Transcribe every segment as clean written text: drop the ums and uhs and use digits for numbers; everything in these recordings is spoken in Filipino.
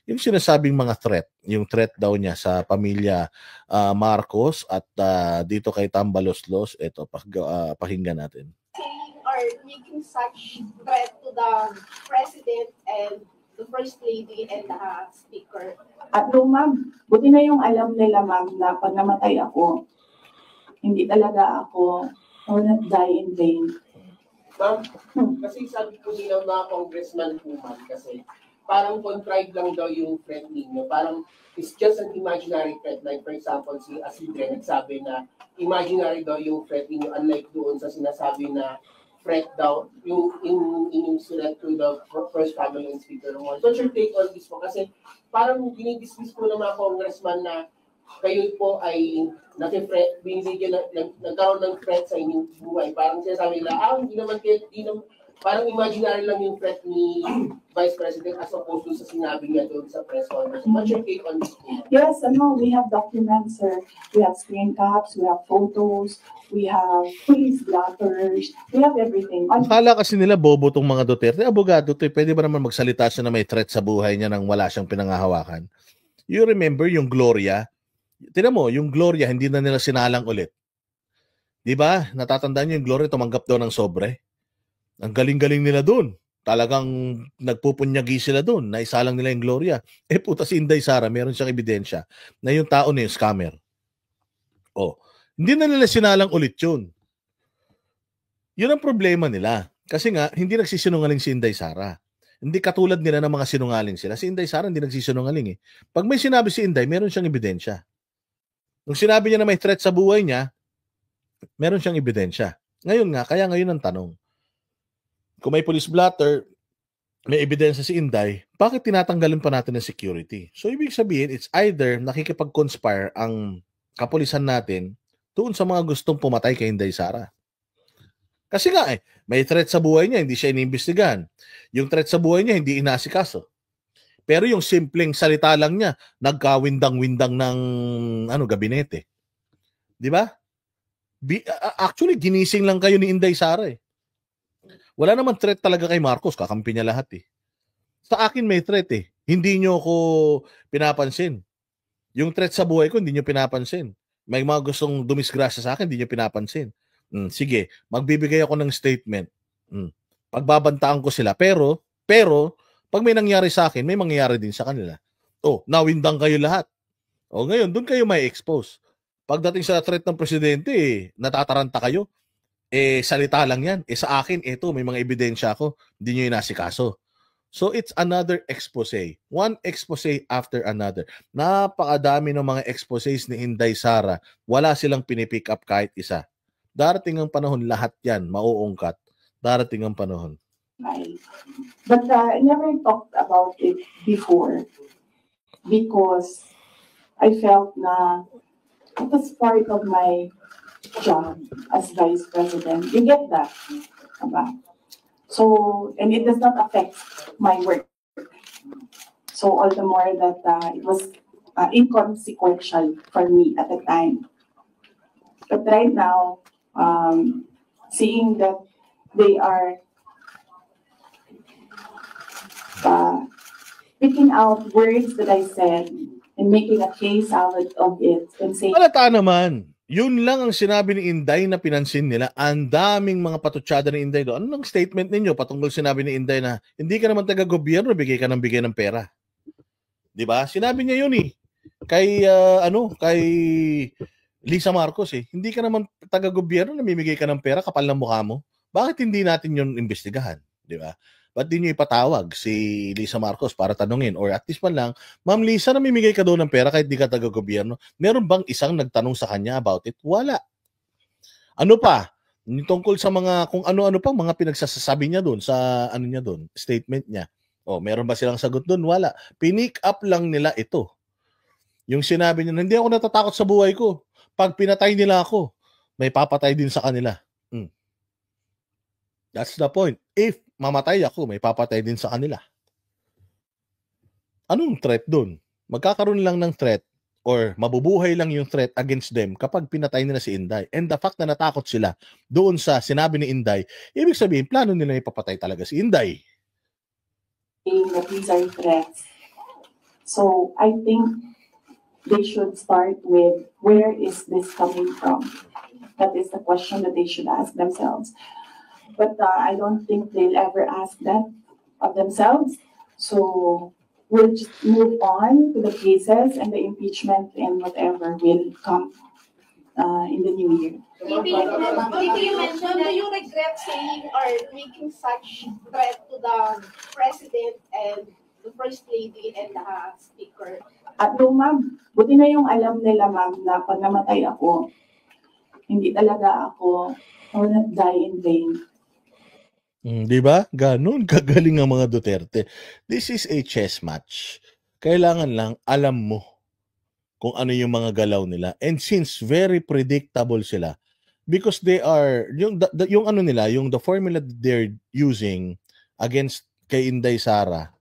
yung sinasabing mga threat, yung threat daw niya sa pamilya Marcos at dito kay Tambaloslos, ito, pakinggan natin. Are making such threat to the President and the First Lady and the Speaker? No, ma'am. Buti na yung alam nila, ma'am, na pag namatay ako, hindi talaga ako, I will not die in vain. Ma'am, kasi sabi po nila mga congressman po, ma'am, kasi parang contrived lang daw yung threat ninyo. Parang it's just an imaginary threat. Like for example, si Asidre nagsabi na imaginary daw yung threat ninyo, unlike doon sa sinasabi na threat daw yung inyong threat to the First Family and Speaker. So what's your take on this po? Kasi parang dinidismiss po ng mga congressman na kayo po ay nagkaroon ng threat sa inyong buhay. Parang sinasabi nila, hindi naman kayo, parang imaginary lang yung threat ni Vice President as opposed to sa sinabi niya doon sa press conference. What's your take on this? Yes, we have documents, sir. We have screen caps, we have photos, we have police blotters, we have everything. Akala kasi nila bobo tong mga Duterte. Abogado to, pwede ba naman magsalita siya na may threat sa buhay niya nang wala siyang pinangahawakan? You remember yung Gloria? Tingnan mo, yung Gloria, hindi na nila sinalang ulit. Di ba? Natatandaan niyo yung Gloria, tumanggap daw ng sobre. Ang galing-galing nila doon. Talagang nagpupunyagi sila doon. Naisalang nila yung Gloria. Puta si Inday Sara, meron siyang ebidensya na yung tao na yung scammer. Hindi na nila sinalang ulit yun. Yun ang problema nila. Kasi nga, hindi nagsisinungaling si Inday Sara. Hindi katulad nila ng mga sinungaling sila. Si Inday Sara hindi nagsisinungaling eh. Pag may sinabi si Inday, meron siyang ebidensya. Nung sinabi niya na may threat sa buhay niya, meron siyang ebidensya. Ngayon nga, kaya ngayon ang tanong. Kung may police blotter, may ebidensya si Inday, bakit tinatanggalan pa natin ng security? So, ibig sabihin, it's either nakikipag-conspire ang kapulisan natin doon sa mga gustong pumatay kay Inday Sara. Kasi nga may threat sa buhay niya, hindi siya iniimbestigahan. Yung threat sa buhay niya, hindi inasikaso. Pero yung simpleng salita lang niya, nagkawindang-windang ng gabinete. Di ba? Actually, ginising lang kayo ni Inday Sara eh. Wala naman threat talaga kay Marcos, kakampi niya lahat eh. Sa akin may threat eh. Hindi niyo ko pinapansin. Yung threat sa buhay ko, hindi niyo pinapansin. May mga gustong dumisgrasya sa akin, hindi niyo pinapansin. Sige, magbibigay ako ng statement. Pagbabantaan ko sila. Pero, pag may nangyari sa akin, may mangyayari din sa kanila. Nawindang kayo lahat. Ngayon, doon kayo may expose. Pagdating sa threat ng presidente, natataranta kayo. Salita lang yan. Sa akin, may mga ebidensya ako. Hindi nyo inasikaso. So, it's another expose. One expose after another. Napakadami ng mga exposes ni Inday Sara. Wala silang pinipick up kahit isa. Darating ang panahon, lahat yan, mauungkat. Darating ang panahon. But I never talked about it before because I felt na it was part of my job as Vice President. You get that? Diba? So, and it does not affect my work. So, all the more that it was inconsequential for me at the time. But right now, seeing that they are picking out words that I said and making a case out of it and saying... Halata naman. Yun lang ang sinabi ni Inday na pinansin nila. Ang daming mga patutsada ni Inday doon. Ano ang statement ninyo patungkol sinabi ni Inday na hindi ka naman taga-gobyerno, bigay ka ng bigay ng pera? Diba? Sinabi niya yun eh. Kay Lisa Marcos eh. Hindi ka naman taga-gobyerno, namimigay ka ng pera, kapal ng mukha mo. Bakit hindi natin yun imbestigahan? Diba? Ba't di nyo ipatawag si Lisa Marcos para tanungin? Or at least man lang, Ma'am Lisa, namimigay ka doon ng pera kahit di ka taga-gobyerno. Meron bang isang nagtanong sa kanya about it? Wala. Ano pa? Tungkol sa mga, kung ano-ano pang mga pinagsasabi niya doon, sa niya doon, statement niya. Meron ba silang sagot doon? Wala. Pinick up lang nila ito. Yung sinabi niya, hindi ako natatakot sa buhay ko. Pag pinatay nila ako, may papatay din sa kanila. That's the point. If mamatay ako, may papatay din sa kanila. Anong threat dun? Magkakaroon lang ng threat or mabubuhay lang yung threat against them kapag pinatay nila si Inday. And the fact na natakot sila doon sa sinabi ni Inday, ibig sabihin, plano nila ipapatay talaga si Inday. These are threats. So I think they should start with, where is this coming from? That is the question that they should ask themselves. But I don't think they'll ever ask that of themselves. So we'll just move on to the cases and the impeachment and whatever will come in the new year. Maybe you mentioned that you regret saying or making such threat to the president and the first lady and the speaker. At no, ma'am, buti na yung alam nila, ma'am, na pag namatay ako, hindi talaga ako, I will not die in vain. Di ba? Ganon kagaling ang mga Duterte. This is a chess match. Kailangan lang alam mo kung ano yung mga galaw nila. And since very predictable sila, because they are, yung ano nila, yung the formula that they're using against kay Inday Sara,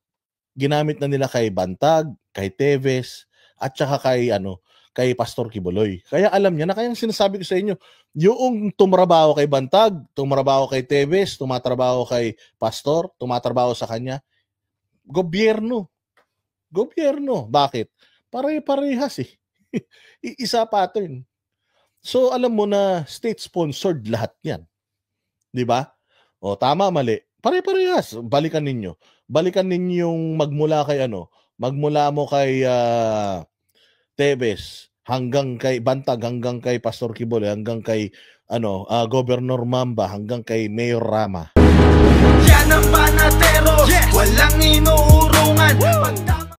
ginamit na nila kay Bantag, kay Teves, at saka kay Pastor Kibuloy. Kaya alam niya na, kaya sinasabi ko sa inyo, yung tumrabaho kay Bantag, tumrabaho kay Teves, tumatrabaho kay Pastor, tumatrabaho sa kanya, gobyerno. Gobyerno. Bakit? Pare-parehas eh. Isa pattern. So alam mo na state-sponsored lahat yan. Di ba? O tama, mali. Pare-parehas. Balikan ninyo. Balikan ninyong magmula mo kay Teves, hanggang kay Bantag, hanggang kay Pastor Kibuloy, hanggang kay Governor Mamba, hanggang kay Mayor Rama. Yan ang banatero, walang inuurungan.